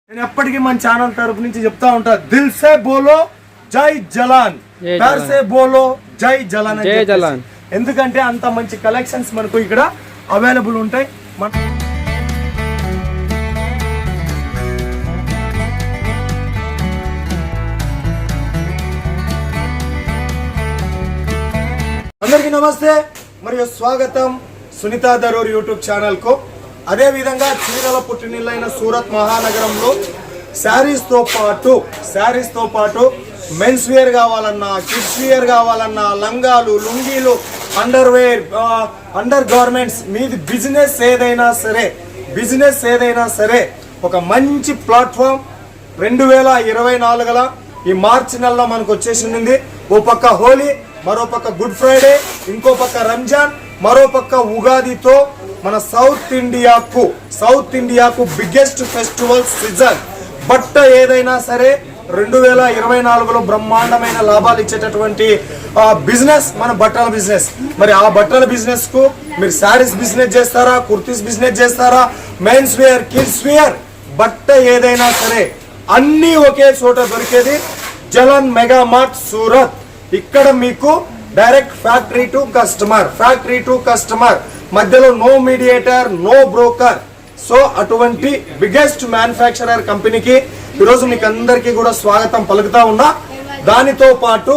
నేను ఎప్పటికీ మన ఛానల్ తరపు నుంచి చెప్తా ఉంటా, దిల్ సే బోలో జై జలాన్, ప్యార్ సే బోలో జై జలాన్, జై జలాన్. ఎందుకంటే అంత మంచి కలెక్షన్స్ మనకు ఇక్కడ అవైలబుల్ ఉంటాయి. అందరికీ నమస్తే మరియు స్వాగతం సునీతా దరూర్ యూట్యూబ్ ఛానల్ కు. అదే విధంగా చీరల పుట్టినిల్లైన సూరత్ మహానగరంలో శారీస్ తో పాటు మెన్స్ వేర్ కావాలన్నా, కిడ్స్ వేర్ కావాలన్నా, లంగాలు, లుంగీలు, అండర్ గార్మెంట్స్, మీది బిజినెస్ ఏదైనా సరే ఒక మంచి ప్లాట్ఫామ్ 2024 ఈ మార్చి నెలలో మనకు వచ్చేసింది. ఓ పక్క హోలీ, మరో పక్క గుడ్ ఫ్రైడే, ఇంకో పక్క రంజాన్, మరో పక్క ఉగాదితో మన సౌత్ ఇండియాకు బిగ్గెస్ట్ ఫెస్టివల్ సీజన్. బట్ట ఏదైనా సరే 2024లో బ్రహ్మాండమైన లాభాలు ఇచ్చేటటువంటి బిజినెస్ మన బట్టల బిజినెస్. మరి ఆ బట్టల బిజినెస్ కు మీరు శారీస్ బిజినెస్ చేస్తారా, కుర్తీస్ బిజినెస్ చేస్తారా, మెన్స్ వేర్, కిడ్స్ వేర్, బట్ట ఏదైనా సరే అన్ని ఒకే చోట దొరికేది జలన్ మెగా మార్ట్ సూరత్. ఇక్కడ మీకు డైరెక్ట్ ఫ్యాక్టరీ టు కస్టమర్, మధ్యలో no mediator, no broker. So అటువంటి బిగ్గెస్ట్ మ్యానుఫ్యాక్చరర్ కంపెనీకి ఈరోజు మీకు అందరికీ కూడా స్వాగతం పలుకుతా ఉన్నా. దానితో పాటు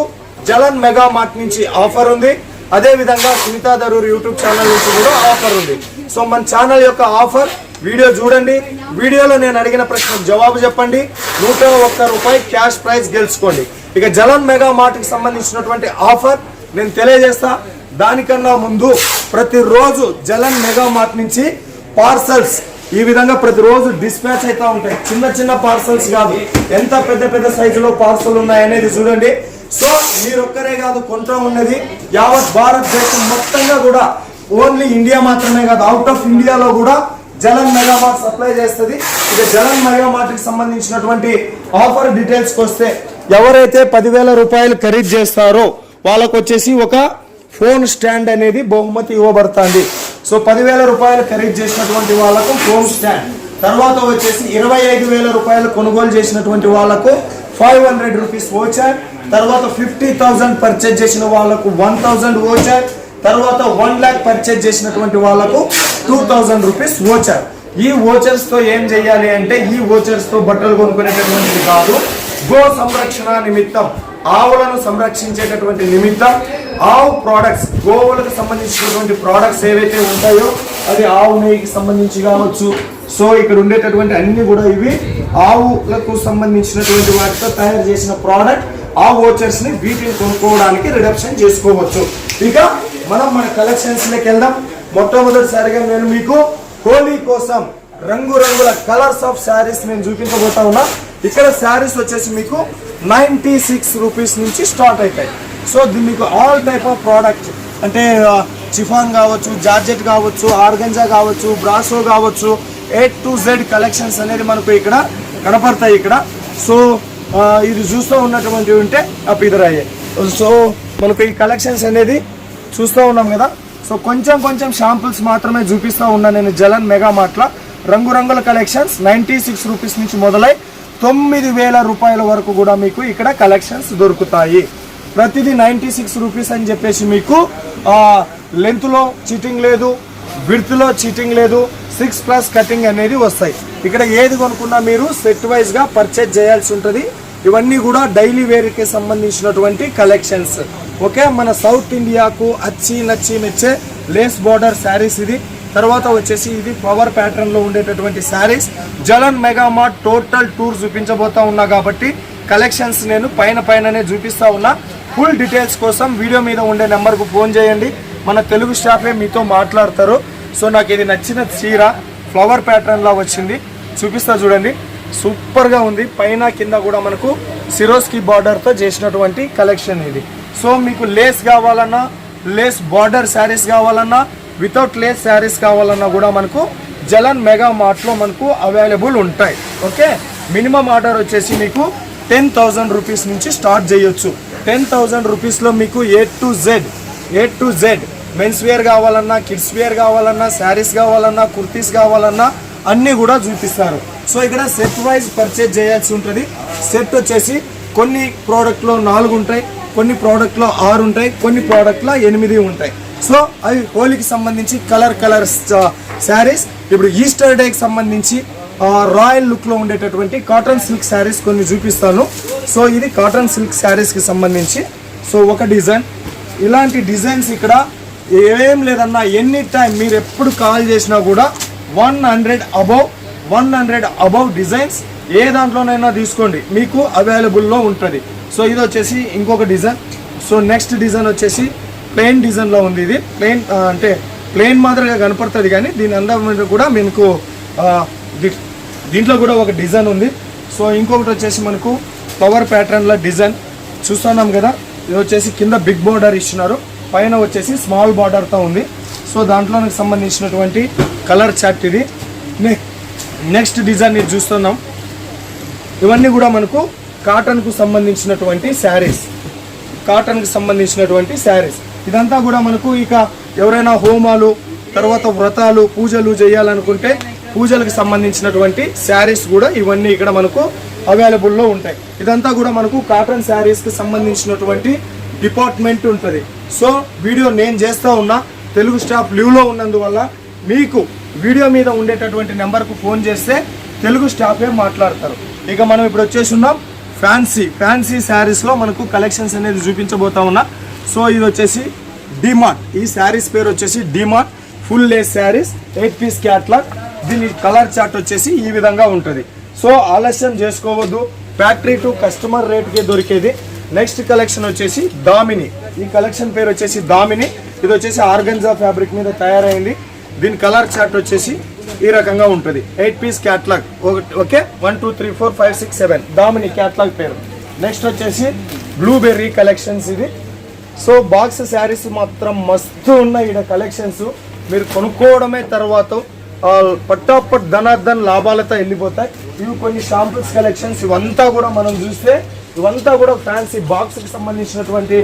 జలన్ మెగా మార్ట్ నుంచి ఆఫర్ ఉంది. అదే విధంగా సునీతా దరూర్ యూట్యూబ్ ఛానల్ నుంచి కూడా ఆఫర్ ఉంది. సో మన ఛానల్ యొక్క ఆఫర్ వీడియో చూడండి. వీడియోలో నేను అడిగిన ప్రశ్నకు జవాబు చెప్పండి. 101 రూపాయి క్యాష్ ప్రైజ్ గెలుచుకోండి. ఇక జలన్ మెగా మార్ట్ కి సంబంధించినటువంటి ఆఫర్ నేను తెలియజేస్తా. దానికన్నా ముందు ప్రతిరోజు జలన్ మెగా మార్ట్ నుంచి పార్సల్స్ ఈ విధంగా ప్రతిరోజు డిస్పాచ్ అవుతా ఉంటాయి. చిన్న పార్సల్స్ కాదు, ఎంత పెద్ద సైజులో పార్సల్ ఉన్నాయనేది చూడండి. సో మీరొక్కరే కాదు కొంటా ఉన్నది యావత్ భారతదేశం మొత్తంగా కూడా, ఓన్లీ ఇండియా మాత్రమే కాదు, అవుట్ ఆఫ్ ఇండియాలో కూడా జలన్ మెగా మార్ట్ సప్లై చేస్తుంది. ఇక జలన్ మెగా మార్ట్ కి సంబంధించినటువంటి ఆఫర్ డీటెయిల్స్ కి వస్తే, ఎవరైతే 10,000 రూపాయలు ఖరీదు చేస్తారో వాళ్ళకు వచ్చేసి ఒక ఫోన్ స్టాండ్ అనేది బహుమతి ఇవ్వబడుతుంది. సో 10,000 రూపాయలు ఖరీదు చేసినటువంటి వాళ్ళకు ఫోన్ స్టాండ్, తర్వాత వచ్చేసి 25,000 రూపాయలు కొనుగోలు చేసినటువంటి వాళ్ళకు 500 రూపీస్ వోచర్, తర్వాత 50,000 పర్చేజ్ చేసిన వాళ్ళకు 1,000 వోచర్, తర్వాత 1 lakh పర్చేజ్ చేసినటువంటి వాళ్ళకు 2,000 రూపీస్ వోచర్. ఈ వోచర్స్ తో ఏం చేయాలి అంటే, ఈ వోచర్స్ తో బట్టలు కొనుక్కునేటటువంటిది కాదు, గో సంరక్షణ నిమిత్తం, ఆవులను సంరక్షించేటటువంటి నిమిత్తం ఆవు ప్రోడక్ట్స్, గోవులకు సంబంధించినటువంటి ప్రోడక్ట్స్ ఏవైతే ఉంటాయో అది ఆవు నెయ్యికి సంబంధించి కావచ్చు. సో ఇక్కడ ఉండేటటువంటి అన్ని కూడా ఇవి ఆవులకు సంబంధించినటువంటి వాటితో తయారు చేసిన ప్రోడక్ట్. ఆ వోచర్స్ ని వీటిని కొనుక్కోవడానికి రిడక్షన్ చేసుకోవచ్చు. ఇక మనం మన కలెక్షన్స్ లోకి వెళ్దాం. మొట్టమొదటిసారిగా నేను మీకు హోలీ కోసం రంగురంగుల కలర్స్ ఆఫ్ శారీస్ నేను చూపించబోతా ఉన్నా. ఇక్కడ శారీస్ వచ్చేసి మీకు 96 రూపీస్ నుంచి స్టార్ట్ అవుతాయి. సో మీకు ఆల్ టైప్ ఆఫ్ ప్రోడక్ట్ అంటే చిఫాన్ కావచ్చు, జార్జెట్ కావచ్చు, ఆర్గంజా కావచ్చు, బ్రాసో కావచ్చు, A to Z కలెక్షన్స్ అనేది మనకు ఇక్కడ కనపడతాయి ఇక్కడ. సో ఇది చూస్తూ ఉన్నటువంటి ఉంటే అప్ ఇదరయ్యే. సో మనకు ఈ కలెక్షన్స్ అనేది చూస్తూ ఉన్నాం కదా. సో కొంచెం షాంపుల్స్ మాత్రమే చూపిస్తూ ఉన్నా నేను జలన్ మెగా మార్ట్ల. రంగురంగుల కలెక్షన్స్ 96 రూపీస్ నుంచి మొదలై 9,000 రూపాయల వరకు కూడా మీకు ఇక్కడ కలెక్షన్స్ దొరుకుతాయి. ప్రతిదీ 96 రూపీస్ అని చెప్పేసి మీకు లెంత్ లో చీటింగ్ లేదు, విడ్త్ లో చీటింగ్ లేదు, 6+ కటింగ్ అనేది వస్తాయి. ఇక్కడ ఏది కొనుక్కున్నా మీరు సెట్ వైజ్ గా పర్చేజ్ చేయాల్సి ఉంటుంది. ఇవన్నీ కూడా డైలీ వేర్ కి సంబంధించినటువంటి కలెక్షన్స్. ఓకే, మన సౌత్ ఇండియాకు నచ్చి మెచ్చే లేస్ బార్డర్ శారీస్ ఇది. తర్వాత వచ్చేసి ఇది ఫ్లవర్ ప్యాటర్న్ లో ఉండేటటువంటి saris. జలన్ mega mart total tour చూపించబోతా ఉన్నా కాబట్టి కలెక్షన్స్ నేను పైననే చూపిస్తా ఉన్నా. ఫుల్ డీటెయిల్స్ కోసం వీడియో మీద ఉండే నెంబర్కు ఫోన్ చేయండి. మన తెలుగు స్టాఫే మీతో మాట్లాడతారు. సో నాకు ఇది నచ్చిన చీర ఫ్లవర్ ప్యాటర్న్ లా వచ్చింది, చూపిస్తా చూడండి. సూపర్ గా ఉంది. పైన కింద కూడా మనకు సిరోస్కి బార్డర్ తో చేసినటువంటి కలెక్షన్ ఇది. సో మీకు లేస్ కావాలన్నా, లేస్ బార్డర్ శారీస్ కావాలన్నా, వితౌట్ లేస్ శారీస్ కావాలన్నా కూడా మనకు జలన్ మెగా మార్ట్ లో మనకు అవైలబుల్ ఉంటాయి. ఓకే, మినిమం ఆర్డర్ వచ్చేసి మీకు 10,000 రూపీస్ నుంచి స్టార్ట్ చేయొచ్చు. 10,000 రూపీస్ లో మీకు A to Z men's wear కావాలన్నా, కిడ్స్ వేర్ కావాలన్నా, శారీస్ కావాలన్నా, కుర్తీస్ కావాలన్నా అన్ని కూడా చూపిస్తారు. సో ఇక్కడ సెట్ వైజ్ పర్చేజ్ చేయాల్సి ఉంటుంది. సెట్ వచ్చేసి కొన్ని ప్రోడక్ట్లో 4 ఉంటాయి, కొన్ని ప్రోడక్ట్లో 6 ఉంటాయి, కొన్ని ప్రోడక్ట్లో 8 ఉంటాయి. సో అవి హోలీకి సంబంధించి కలర్ శారీస్. ఇప్పుడు ఈస్టర్ డేకి సంబంధించి రాయల్ లుక్లో ఉండేటటువంటి కాటన్ సిల్క్ శారీస్ కొన్ని చూపిస్తాను. సో ఇది కాటన్ సిల్క్ శారీస్కి సంబంధించి సో ఒక డిజైన్. ఇలాంటి డిజైన్స్ ఇక్కడ ఏం లేదన్నా ఎనీ టైం మీరు ఎప్పుడు కాల్ చేసినా కూడా 100 అబౌవ్ డిజైన్స్ ఏ దాంట్లోనైనా తీసుకోండి, మీకు అవైలబుల్లో ఉంటుంది. సో ఇది వచ్చేసి ఇంకొక డిజైన్. సో నెక్స్ట్ డిజైన్ వచ్చేసి ప్లెయిన్ డిజైన్లో ఉంది. ఇది ప్లెయిన్ అంటే ప్లెయిన్ మాదిరిగా కనపడుతుంది, కానీ దీని అందం కూడా మీకు దీంట్లో కూడా ఒక డిజైన్ ఉంది. సో ఇంకొకటి వచ్చేసి మనకు ఫ్లవర్ ప్యాటర్న్లో డిజైన్ చూస్తున్నాం కదా. ఇది వచ్చేసి కింద బిగ్ బార్డర్ ఇచ్చినారు, పైన వచ్చేసి స్మాల్ బార్డర్తో ఉంది. సో దాంట్లో సంబంధించినటువంటి కలర్ చార్ట్ ఇది. నెక్స్ట్ డిజైన్ ఇది చూస్తున్నాం. ఇవన్నీ కూడా మనకు కాటన్కు సంబంధించినటువంటి శారీస్, ఇదంతా కూడా మనకు ఇక ఎవరైనా హోమాలు తర్వాత వ్రతాలు పూజలు చేయాలనుకుంటే పూజలకు సంబంధించినటువంటి శారీస్ కూడా ఇవన్నీ ఇక్కడ మనకు అవైలబుల్లో ఉంటాయి. ఇదంతా కూడా మనకు కాటన్ శారీస్కి సంబంధించినటువంటి డిపార్ట్మెంట్ ఉంటుంది. సో వీడియో నేను చేస్తూ ఉన్నా, తెలుగు స్టాఫ్ లీవ్లో ఉన్నందువల్ల మీకు వీడియో మీద ఉండేటటువంటి నెంబర్కు ఫోన్ చేస్తే తెలుగు స్టాఫే మాట్లాడతారు. ఇక మనం ఇప్పుడు వచ్చేసి ఉన్నాం ఫ్యాన్సీ శారీస్లో మనకు కలెక్షన్స్ అనేది చూపించబోతా ఉన్నా. సో ఇది వచ్చేసి డిమార్ట్. ఈ శారీస్ పేరు వచ్చేసి DMart full lace saris 8 piece catalogue. దీని కలర్ చార్ట్ వచ్చేసి ఈ విధంగా ఉంటుంది. సో ఆలస్యం చేసుకోవద్దు, ఫ్యాక్టరీ టు కస్టమర్ రేట్కే దొరికేది. నెక్స్ట్ కలెక్షన్ వచ్చేసి దామిని. ఈ కలెక్షన్ పేరు వచ్చేసి దామిని. ఇది వచ్చేసి ఆర్గంజా ఫ్యాబ్రిక్ మీద తయారైంది. దీని కలర్ చార్ట్ వచ్చేసి ఈ రకంగా ఉంటుంది. 8 piece catalogue. Okay, 1 2 3 4 5 6 7 Damini catalogue పేరు. నెక్స్ట్ వచ్చేసి బ్లూబెర్రీ కలెక్షన్స్ ఇది. సో బాక్స్ శారీస్ మాత్రం మస్తు ఉన్నాయి ఇక్కడ కలెక్షన్స్. మీరు కొనుక్కోవడమే తర్వాత పట్టాపట్ ధనార్ధన్ లాభాలతో వెళ్ళిపోతాయి. ఇవి కొన్ని షాంపుల్స్ కలెక్షన్స్. ఇవంతా కూడా మనం చూస్తే ఇవంతా కూడా ఫ్యాన్సీ బాక్స్కి సంబంధించినటువంటి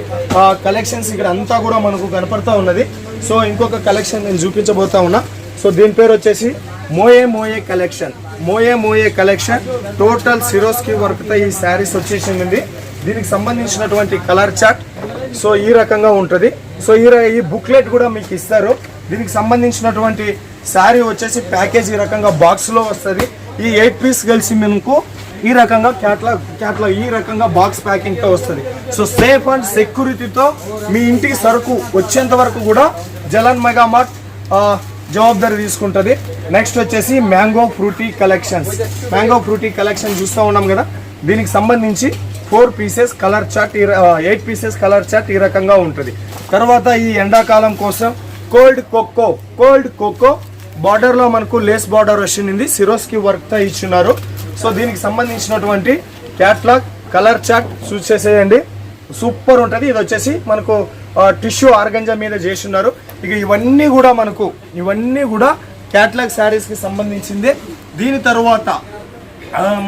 కలెక్షన్స్ ఇక్కడ అంతా కూడా మనకు కనపడతా ఉన్నది. సో ఇంకొక కలెక్షన్ నేను చూపించబోతా ఉన్నా. సో దీని పేరు వచ్చేసి మోయే కలెక్షన్. టోటల్ సిరోస్కి వర్క్తో ఈ శారీస్ వచ్చేసింది. దీనికి సంబంధించినటువంటి కలర్ చార్ట్ సో ఈ రకంగా ఉంటుంది. సో ఈ బుక్లెట్ కూడా మీకు ఇస్తారు. దీనికి సంబంధించినటువంటి శారీ వచ్చేసి ప్యాకేజ్ ఈ రకంగా బాక్స్లో వస్తుంది. ఈ 8 పీస్ కలిసి మనకు ఈ రకంగా క్యాట్లాగ్ ఈ రకంగా బాక్స్ ప్యాకింగ్తో వస్తుంది. సో సేఫ్ అండ్ సెక్యూరిటీతో మీ ఇంటికి సరుకు వచ్చేంత వరకు కూడా జలన్ మెగా మార్ట్ జవాబాదారీ తీసుకుంటుంది. నెక్స్ట్ వచ్చేసి మ్యాంగో ఫ్రూటీ కలెక్షన్ చూస్తూ ఉన్నాం కదా. దీనికి సంబంధించి 4 pieces colour chart 8 pieces colour chart ఈ రకంగా ఉంటుంది. తర్వాత ఈ ఎండాకాలం కోసం కోల్డ్ కోకో బార్డర్లో మనకు లేస్ బార్డర్ వచ్చింది, సిరోస్కి వర్క్తో ఇచ్చినారు. సో దీనికి సంబంధించినటువంటి క్యాట్లాగ్ కలర్ చార్ట్ చూసేసేయండి, సూపర్ ఉంటుంది. ఇది వచ్చేసి మనకు టిష్యూ ఆర్గంజా మీద చేస్తున్నారు. ఇక ఇవన్నీ కూడా క్యాట్లాగ్ శారీస్కి సంబంధించిందే. దీని తర్వాత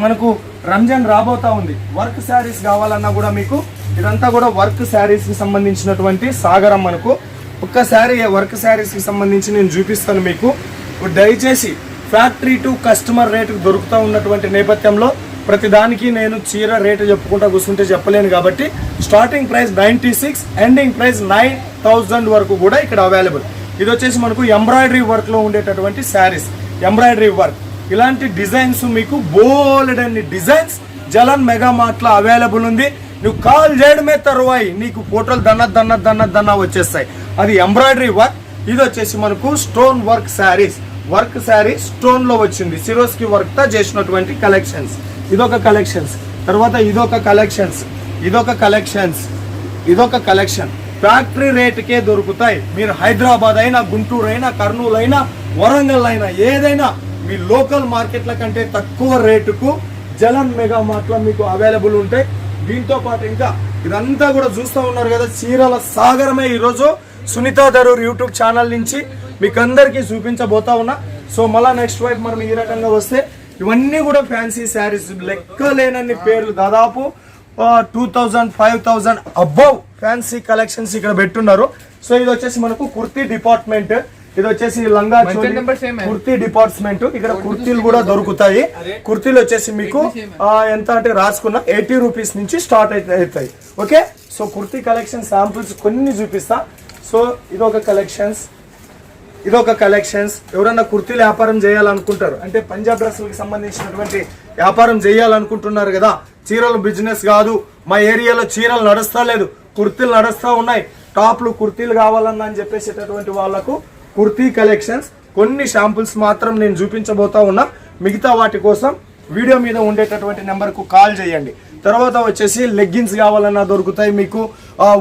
మనకు రంజాన్ రాబోతా ఉంది. వర్క్ శారీస్ కావాలన్నా కూడా మీకు ఇదంతా కూడా వర్క్ శారీస్కి సంబంధించినటువంటి సాగరం. మనకు ఒక్కసారి వర్క్ శారీస్కి సంబంధించి నేను చూపిస్తాను మీకు. దయచేసి ఫ్యాక్టరీ టు కస్టమర్ రేటుకు దొరుకుతూ ఉన్నటువంటి నేపథ్యంలో ప్రతిదానికి నేను చీర రేటు చెప్పుకుంటా కూర్చుంటే చెప్పలేను కాబట్టి స్టార్టింగ్ ప్రైస్ 96, ఎండింగ్ ప్రైస్ 9000 వరకు కూడా ఇక్కడ అవైలబుల్. ఇది వచ్చేసి మనకు ఎంబ్రాయిడరీ వర్క్లో ఉండేటటువంటి శారీస్, ఎంబ్రాయిడరీ వర్క్. ఇలాంటి డిజైన్స్ మీకు బోల్డ్ అన్ని డిజైన్స్ జలన్ మెగా మార్ట్లో అవైలబుల్ ఉంది. నువ్వు కాల్ చేయడమే తరువాయి నీకు ఫోటోలు దన్న వచ్చేస్తాయి. అది ఎంబ్రాయిడరీ వర్క్. ఇది వచ్చేసి మనకు stone work saris, work sari స్టోన్లో వచ్చింది, సిరోస్కి వర్క్తో చేసినటువంటి కలెక్షన్స్. ఇదొక కలెక్షన్ ఫ్యాక్టరీ రేటుకే దొరుకుతాయి. మీరు హైదరాబాద్ అయినా, గుంటూరు అయినా, కర్నూలు అయినా, వరంగల్ అయినా, ఏదైనా మీ లోకల్ మార్కెట్ల కంటే తక్కువ రేటుకు జలన్ మెగా మార్ట్లో మీకు అవైలబుల్ ఉంటాయి. దీంతో పాటు ఇంకా ఇదంతా కూడా చూస్తూ ఉన్నారు కదా, చీరల సాగరమే ఈరోజు సునీత థరూర్ యూట్యూబ్ ఛానల్ నుంచి మీకు అందరికీ చూపించబోతా ఉన్నా. సో మళ్ళీ నెక్స్ట్ వైపు మనం ఈ రకంగా వస్తే ఇవన్నీ కూడా ఫ్యాన్సీ శారీస్, లెక్కలేనన్ని పేర్లు, దాదాపు 2000, 5000 అబౌవ్ ఫ్యాన్సీ కలెక్షన్స్ ఇక్కడ పెట్టున్నారు. సో ఇది వచ్చేసి మనకు కుర్తీ డిపార్ట్మెంట్. ఇది వచ్చేసి లంగా చోలి కుర్తీ డిపార్ట్మెంట్. ఇక్కడ కుర్తీలు కూడా దొరుకుతాయి. కుర్తీలు వచ్చేసి మీకు ఎంత అంటే రాసుకున్న 80 రూపీస్ నుంచి స్టార్ట్ అవుతాయి. Okay, so kurti collection samples కొన్ని చూపిస్తా. సో ఇదొక కలెక్షన్స్. ఎవరన్నా కుర్తీలు వ్యాపారం చేయాలనుకుంటారు అంటే పంజాబ్ డ్రెస్సులకు సంబంధించినటువంటి వ్యాపారం చేయాలనుకుంటున్నారు కదా, చీరలు బిజినెస్ కాదు, మా ఏరియాలో చీరలు నడుస్తా లేదు, కుర్తీలు నడుస్తా ఉన్నాయి, టాప్లు కుర్తీలు కావాలన్నా అని చెప్పేసేటటువంటి వాళ్ళకు కుర్తీ కలెక్షన్స్ కొన్ని శాంపుల్స్ మాత్రం నేను చూపించబోతా ఉన్నా. మిగతా వాటి కోసం వీడియో మీద ఉండేటటువంటి నెంబర్కు కాల్ చేయండి. తర్వాత వచ్చేసి లెగ్గిన్స్ కావాలన్నా దొరుకుతాయి మీకు,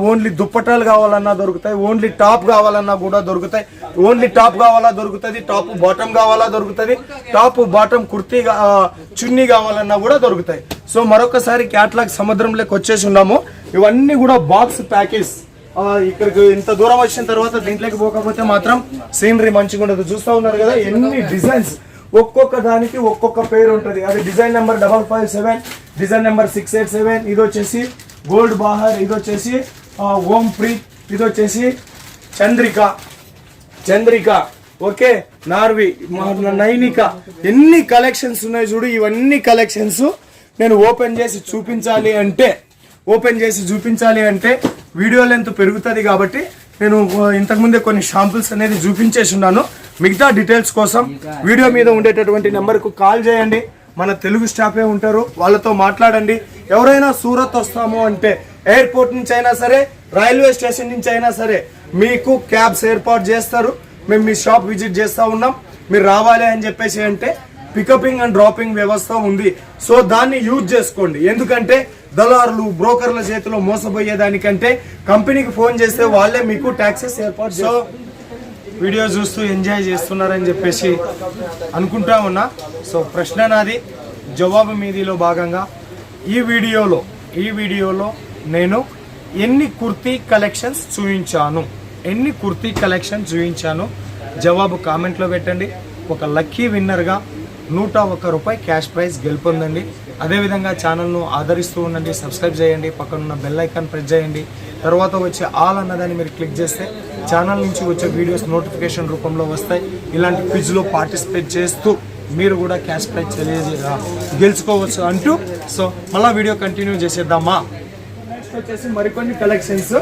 ఓన్లీ దుప్పటాలు కావాలన్నా దొరుకుతాయి, ఓన్లీ టాప్ కావాలన్నా కూడా దొరుకుతాయి. ఓన్లీ టాప్ కావాలా దొరుకుతుంది, టాప్ బాటమ్ కావాలా దొరుకుతుంది, టాప్ బాటమ్ కుర్తీ చున్నీ కావాలన్నా కూడా దొరుకుతాయి. సో మరొకసారి క్యాట్లాగ్ సముద్రంలోకి వచ్చేసి ఉన్నాము. ఇవన్నీ కూడా బాక్స్ ప్యాకేజ్. ఇక్కడికి ఇంత దూరం వచ్చిన తర్వాత దీంట్లోకి పోకపోతే మాత్రం సీనరీ మంచిగా ఉండదు. చూస్తూ ఉన్నారు కదా ఎన్ని డిజైన్స్, ఒక్కొక్క దానికి ఒక్కొక్క పేరు ఉంటుంది. అది డిజైన్ నెంబర్ 557, డిజైన్ నెంబర్ 687. ఇది వచ్చేసి గోల్డ్ బాహర్, ఇది వచ్చేసి ఓం ప్రీత్, ఇది వచ్చేసి చంద్రిక, ఓకే, నార్వి, నైనిక. ఎన్ని కలెక్షన్స్ ఉన్నాయి చూడు. ఇవన్నీ కలెక్షన్స్ నేను ఓపెన్ చేసి చూపించాలి అంటే వీడియో లెంత్ పెరుగుతుంది కాబట్టి నేను ఇంతకుముందే కొన్ని షాంపుల్స్ అనేది చూపించేసి ఉన్నాను. మిగతా డీటెయిల్స్ కోసం వీడియో మీద ఉండేటటువంటి నెంబర్కు కాల్ చేయండి. మన తెలుగు స్టాఫే ఉంటారు, వాళ్ళతో మాట్లాడండి. ఎవరైనా సూరత్ వస్తాము అంటే ఎయిర్పోర్ట్ నుంచి అయినా సరే, రైల్వే స్టేషన్ నుంచి అయినా సరే మీకు క్యాబ్స్ ఏర్పాటు చేస్తారు. మేము మీ షాప్ విజిట్ చేస్తూ ఉన్నాం, మీరు రావాలి అని చెప్పేసి అంటే పికపింగ్ అండ్ డ్రాపింగ్ వ్యవస్థ ఉంది. సో దాన్ని యూజ్ చేసుకోండి. ఎందుకంటే దళారులు బ్రోకర్ల చేతిలో మోసపోయేదానికంటే కంపెనీకి ఫోన్ చేస్తే వాళ్ళే మీకు ట్యాక్సెస్ ఏర్పాటు చేస్తారు. వీడియో చూస్తూ ఎంజాయ్ చేస్తున్నారని చెప్పేసి అనుకుంటా ఉన్నా. సో ప్రశ్న నాది, జవాబు మీదిలో భాగంగా ఈ వీడియోలో నేను ఎన్ని కుర్తీ కలెక్షన్స్ చూపించాను జవాబు కామెంట్లో పెట్టండి. ఒక లక్కీ విన్నర్గా 101 రూపాయి క్యాష్ ప్రైజ్ గెలుపొందండి. అదేవిధంగా ఛానల్ను ఆదరిస్తూ ఉండండి, సబ్స్క్రైబ్ చేయండి, పక్కనున్న బెల్ ఐకాన్ ప్రెస్ చేయండి. తర్వాత వచ్చే ఆల్ అన్నదాన్ని మీరు క్లిక్ చేస్తే ఛానల్ నుంచి వచ్చే వీడియోస్ నోటిఫికేషన్ రూపంలో వస్తాయి. ఇలాంటి క్విజ్లో పార్టిసిపేట్ చేస్తూ మీరు కూడా క్యాష్ ప్రైజ్ గెలుచుకోవచ్చు అంటూ. సో మళ్ళీ వీడియో కంటిన్యూ చేసేద్దామా. నెక్స్ట్ వచ్చేసి మరికొన్ని కలెక్షన్స్.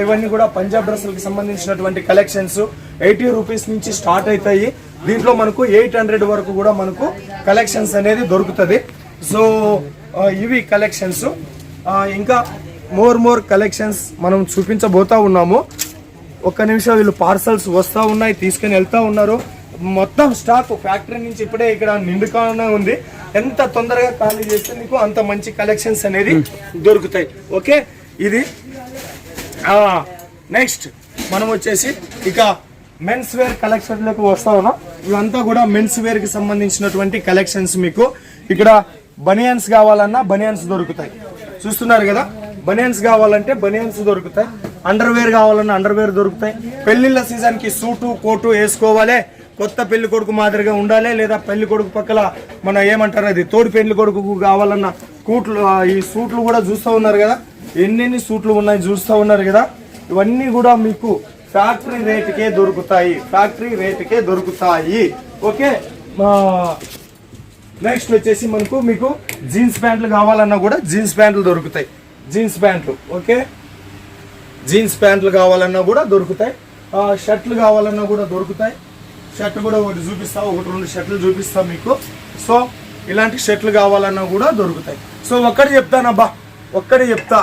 ఇవన్నీ కూడా పంజాబ్ డ్రెస్సులకు సంబంధించినటువంటి కలెక్షన్స్ 80 రూపీస్ నుంచి స్టార్ట్ అవుతాయి. దీంట్లో మనకు 800 వరకు కూడా మనకు కలెక్షన్స్ అనేది దొరుకుతుంది. సో ఇవి కలెక్షన్స్. ఇంకా మోర్ కలెక్షన్స్ మనం చూపించబోతా ఉన్నాము. ఒక్క నిమిషం, వీళ్ళు పార్సల్స్ వస్తూ ఉన్నాయి, తీసుకుని వెళ్తూ ఉన్నారు. మొత్తం స్టాక్ ఫ్యాక్టరీ నుంచి ఇప్పుడే ఇక్కడ నిండుగానే ఉంది. ఎంత తొందరగా ఖాళీ చేస్తే మీకు అంత మంచి కలెక్షన్స్ అనేది దొరుకుతాయి. ఓకే, ఇది నెక్స్ట్ మనం వచ్చేసి ఇక మెన్స్ వేర్ కలెక్షన్లకు వస్తా ఉన్నాం. ఇవంతా కూడా మెన్స్ వేర్ కి సంబంధించినటువంటి కలెక్షన్స్. మీకు ఇక్కడ బనియన్స్ కావాలన్నా బనియన్స్ దొరుకుతాయి. చూస్తున్నారు కదా, బనియన్స్ కావాలంటే బనియన్స్ దొరుకుతాయి, అండర్ వేర్ కావాలన్నా అండర్ వేర్ దొరుకుతాయి. పెళ్లిళ్ళ సీజన్ కి సూటు కోటు వేసుకోవాలి, కొత్త పెళ్లి కొడుకు మాదిరిగా ఉండాలి, లేదా పెళ్లి కొడుకు పక్కల మన ఏమంటారు అది తోడు పెళ్లి కొడుకు కావాలన్న కూట్లు, ఈ సూట్లు కూడా చూస్తూ ఉన్నారు కదా, ఎన్నెన్ని సూట్లు ఉన్నాయి చూస్తూ ఉన్నారు కదా. ఇవన్నీ కూడా మీకు ఫ్యాక్టరీ రేటుకే దొరుకుతాయి. ఓకే, నెక్స్ట్ వచ్చేసి మీకు జీన్స్ ప్యాంట్లు కావాలన్నా కూడా జీన్స్ ప్యాంట్లు దొరుకుతాయి. ఓకే, జీన్స్ ప్యాంట్లు కావాలన్నా కూడా దొరుకుతాయి. షర్ట్లు కావాలన్నా కూడా దొరుకుతాయి. షర్ట్ కూడా ఒకటి చూపిస్తా, 1-2 షర్ట్లు చూపిస్తా మీకు. సో ఇలాంటి షర్ట్లు కావాలన్నా కూడా దొరుకుతాయి. సో ఒక్కటి చెప్తా,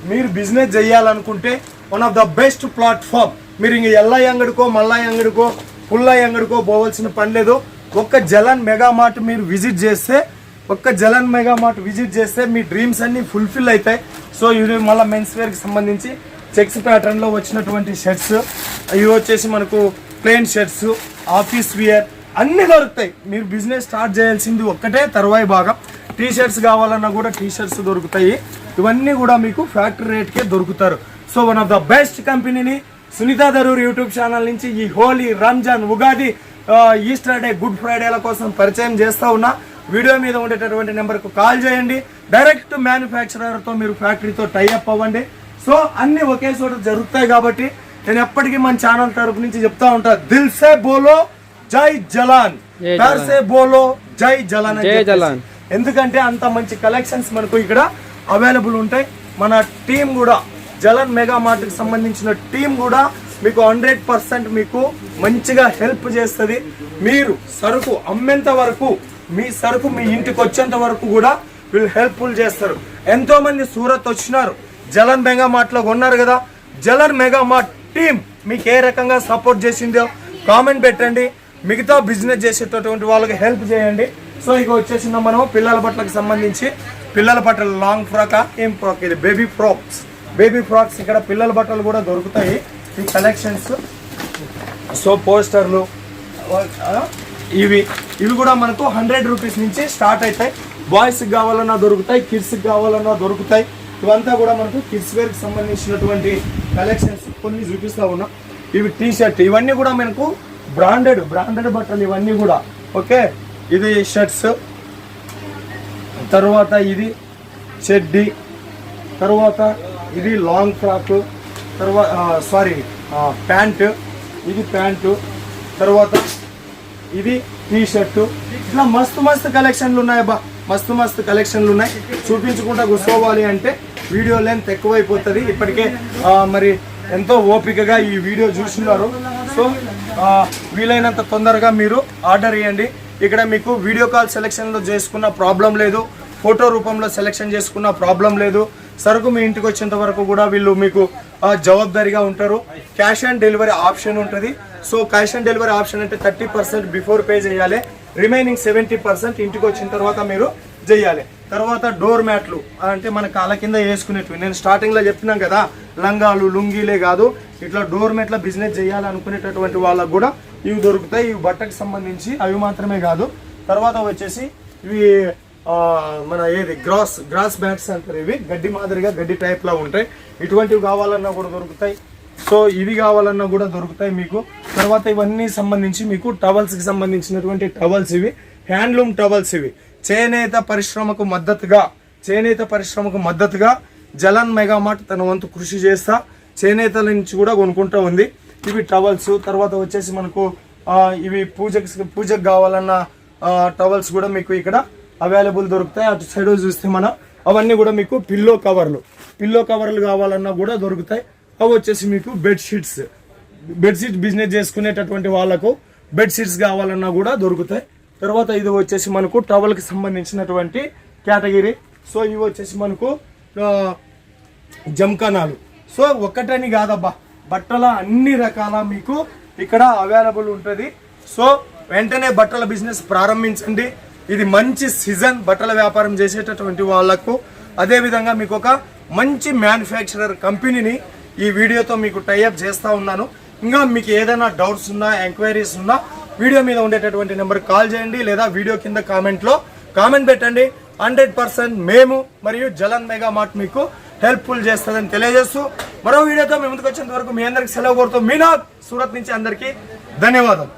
మీరు బిజినెస్ చేయాలనుకుంటే one of the best platform. మీరు ఇంక ఎల్లయ్య అంగడికో మల్లయ్య అంగడికో పుల్లయ్య అంగడికో పోవాల్సిన పని లేదు. ఒక్క జలన్ మెగా మార్ట్ మీరు విజిట్ చేస్తే మీ డ్రీమ్స్ అన్ని ఫుల్ఫిల్ అవుతాయి. సో ఇవి మళ్ళీ మెన్స్ వేర్కి సంబంధించి చెక్స్ ప్యాటర్న్లో వచ్చినటువంటి షర్ట్స్, ఇవి వచ్చేసి మనకు ప్లెయిన్ షర్ట్స్, ఆఫీస్ వేర్ అన్నీ దొరుకుతాయి. మీరు బిజినెస్ స్టార్ట్ చేయాల్సింది ఒక్కటే తర్వాయి భాగం. టీ షర్ట్స్ కావాలన్నా కూడా టీ షర్ట్స్ దొరుకుతాయి. ఇవన్నీ కూడా మీకు ఫ్యాక్టరీ రేట్కే దొరుకుతారు. So one of the best కంపెనీని సునీత థరూర్ యూట్యూబ్ ఛానల్ నుంచి ఈ Holi, Ramzan, Ugadi, Easter day, good ఫ్రైడేల కోసం పరిచయం చేస్తూ ఉన్నా. వీడియో మీద ఉండేటటువంటి నెంబర్కు కాల్ చేయండి. డైరెక్ట్ మ్యానుఫ్యాక్చరర్తో మీరు ఫ్యాక్టరీతో టైఅప్ అవ్వండి. సో అన్ని ఒకే చోట జరుగుతాయి కాబట్టి నేను ఎప్పటికీ మన ఛానల్ తరపు నుంచి చెప్తా ఉంటా, దిల్ సే బోలో జై జలాన్, ప్యార్ సే బోలో జై జలాన్ అని చెప్పేసి. ఎందుకంటే అంత మంచి కలెక్షన్స్ మనకు ఇక్కడ అవైలబుల్ ఉంటాయి. మన టీం కూడా జలన్ మెగా మార్ట్కి సంబంధించిన టీం కూడా మీకు 100% మీకు మంచిగా హెల్ప్ చేస్తుంది. మీరు సరుకు అమ్మేంత వరకు, మీ సరుకు మీ ఇంటికి వచ్చేంత వరకు కూడా వీళ్ళు హెల్ప్ఫుల్ చేస్తారు. ఎంతో మంది సూరత్ వచ్చినారు, జలన్ మెగా మార్ట్లో కొన్నారు కదా. జలన్ మెగా మార్ట్ టీం మీకు ఏ రకంగా సపోర్ట్ చేసిందో కామెంట్ పెట్టండి. మిగతా బిజినెస్ చేసేటటువంటి వాళ్ళకి హెల్ప్ చేయండి. సో ఇక వచ్చేసిందో మనం పిల్లల బట్టలకు సంబంధించి, పిల్లల బట్టలు లాంగ్ ఫ్రాక్, ఏం ఫ్రాక్ ఇది, బేబీ ఫ్రాక్స్ ఇక్కడ పిల్లల బట్టలు కూడా దొరుకుతాయి ఈ కలెక్షన్స్. సో పోస్టర్లు ఇవి కూడా మనకు 100 రూపీస్ నుంచి స్టార్ట్ అవుతాయి. బాయ్స్కి కావాలన్నా దొరుకుతాయి, కిడ్స్కి కావాలన్నా దొరుకుతాయి. ఇవంతా కూడా మనకు కిడ్స్ వేర్కి సంబంధించినటువంటి కలెక్షన్స్ కొన్ని చూపిస్తా ఉన్నాం. ఇవి టీ షర్ట్, ఇవన్నీ కూడా మనకు బ్రాండెడ్ బట్టలు ఇవన్నీ కూడా. ఓకే, ఇది షర్ట్స్, తర్వాత ఇది చెడ్డీ, తర్వాత ఇది లాంగ్ ఫ్రాక్, తర్వాత ప్యాంట్, ఇది ప్యాంటు, తర్వాత ఇది టీ షర్టు. ఇట్లా మస్తు కలెక్షన్లు ఉన్నాయి బా, మస్తు కలెక్షన్లు ఉన్నాయి. చూపించుకుంటా కూర్చోవాలి అంటే వీడియో లెంత్ ఎక్కువైపోతుంది. ఇప్పటికే మరి ఎంతో ఓపికగా ఈ వీడియో చూస్తున్నారు. సో వీలైనంత తొందరగా మీరు ఆర్డర్ ఇవ్వండి. ఇక్కడ మీకు వీడియో కాల్ సెలెక్షన్లో చేసుకున్న ప్రాబ్లం లేదు, ఫోటో రూపంలో సెలెక్షన్ చేసుకున్న ప్రాబ్లం లేదు. సరుకు మీ ఇంటికి వచ్చేంత వరకు కూడా వీళ్ళు మీకు జవాబుదారీగా ఉంటారు. క్యాష్ ఆన్ డెలివరీ ఆప్షన్ ఉంటుంది. So cash on delivery option అంటే 30% బిఫోర్ పే చేయాలి, రిమైనింగ్ 70% ఇంటికి వచ్చిన తర్వాత మీరు చేయాలి. తర్వాత డోర్ మ్యాట్లు అంటే మన కాళ్ళ కింద వేసుకునేటివి, నేను స్టార్టింగ్లో చెప్పినాం కదా, లంగాలు లుంగీలే కాదు, ఇట్లా డోర్ మ్యాట్ల బిజినెస్ చేయాలనుకునేటటువంటి వాళ్ళకు కూడా ఇవి దొరుకుతాయి. ఇవి బట్టకు సంబంధించి అవి మాత్రమే కాదు. తర్వాత వచ్చేసి ఇవి మన ఏది గ్రాస్ బ్యాట్స్ అంటారు. ఇవి గడ్డి మాదిరిగా గడ్డి టైప్లో ఉంటాయి. ఇటువంటివి కావాలన్నా కూడా దొరుకుతాయి. సో ఇవి కావాలన్నా కూడా దొరుకుతాయి మీకు. తర్వాత ఇవన్నీ సంబంధించి మీకు టవల్స్కి సంబంధించినటువంటి టవల్స్, ఇవి హ్యాండ్లూమ్ టవల్స్. ఇవి చేనేత పరిశ్రమకు మద్దతుగా జలన్ మెగా మార్ట్ తన వంతు కృషి చేస్తా చేనేతల నుంచి కూడా కొనుక్కుంటూ ఉంది. ఇవి టవల్స్. తర్వాత వచ్చేసి మనకు ఇవి పూజకు కావాలన్న టవల్స్ కూడా మీకు ఇక్కడ అవైలబుల్ దొరుకుతాయి. అటు సైడ్ చూస్తే మనం అవన్నీ కూడా మీకు పిల్లో కవర్లు కావాలన్నా కూడా దొరుకుతాయి. అవి వచ్చేసి మీకు బెడ్షీట్ బిజినెస్ చేసుకునేటటువంటి వాళ్ళకు బెడ్షీట్స్ కావాలన్నా కూడా దొరుకుతాయి. తర్వాత ఇది వచ్చేసి మనకు టవల్కి సంబంధించినటువంటి కేటగిరీ. సో ఇవి వచ్చేసి మనకు జంకనాలు. సో ఒక్కటని కాదబ్బా, బట్టల అన్ని రకాల మీకు ఇక్కడ అవైలబుల్ ఉంటుంది. సో వెంటనే బట్టల బిజినెస్ ప్రారంభించండి. ఇది మంచి సీజన్ బట్టల వ్యాపారం చేసేటటువంటి వాళ్లకు. అదేవిధంగా మీకు ఒక మంచి మ్యానుఫ్యాక్చరర్ కంపెనీని ఈ వీడియోతో మీకు టైఅప్ చేస్తూ ఉన్నాను. ఇంకా మీకు ఏదైనా డౌట్స్ ఉన్నా, ఎంక్వైరీస్ ఉన్నా వీడియో మీద ఉండేటటువంటి నెంబర్ కాల్ చేయండి, లేదా వీడియో కింద కామెంట్ పెట్టండి. 100% మేము మరియు జలన్ మెగా మార్ట్ మీకు హెల్ప్ఫుల్ చేస్తుందని తెలియజేస్తూ మరో వీడియోతో మీ ముందుకు వచ్చేంత వరకు మీ అందరికి సెలవు కోరుతూ మీనాథ్ సూరత్ నుంచి అందరికీ ధన్యవాదాలు.